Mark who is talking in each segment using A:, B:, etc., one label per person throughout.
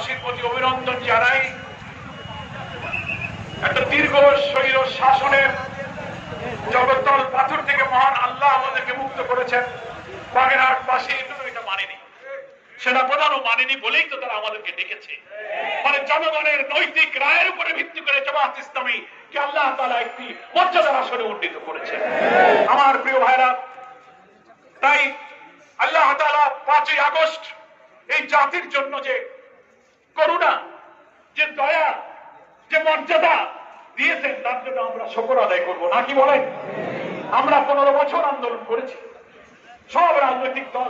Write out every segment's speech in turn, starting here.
A: দেশবাসীর প্রতি অভিনন্দন জানাই। একটা দীর্ঘ স্বৈর শাসনের জগত্তল পাথর থেকে মহান আল্লাহ আমাদেরকে মুক্ত করেছেন। বাগেরহাটবাসী এটা মানেনি, সেনাপ্রধানও মানেনি বলেই তো তারা আমাদেরকে ডেকেছে। মানে জনগণের নৈতিক রায়ের উপরে ভিত্তি করে জামায়াত ইসলামী কে আল্লাহ তাআলা একটি মর্যাদার আসনে উন্নীত করেছেন। আমার প্রিয় ভাইরা, তাই আল্লাহ তাআলা 5ই আগস্ট এই জাতির জন্য যে করুণা, যে দয়া, যে মর্যাদা দিয়েছেন তার জন্য আমরা শুকর আদায় করবো, নাকি বলেন? আমরা 15 বছর আন্দোলন করেছি, সব রাজনৈতিক দল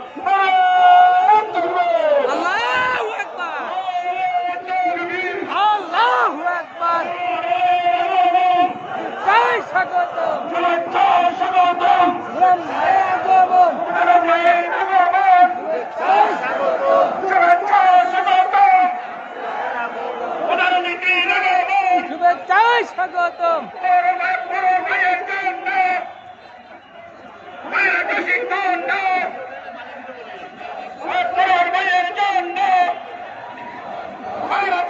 B: স্বাগতম।
A: ভাইরা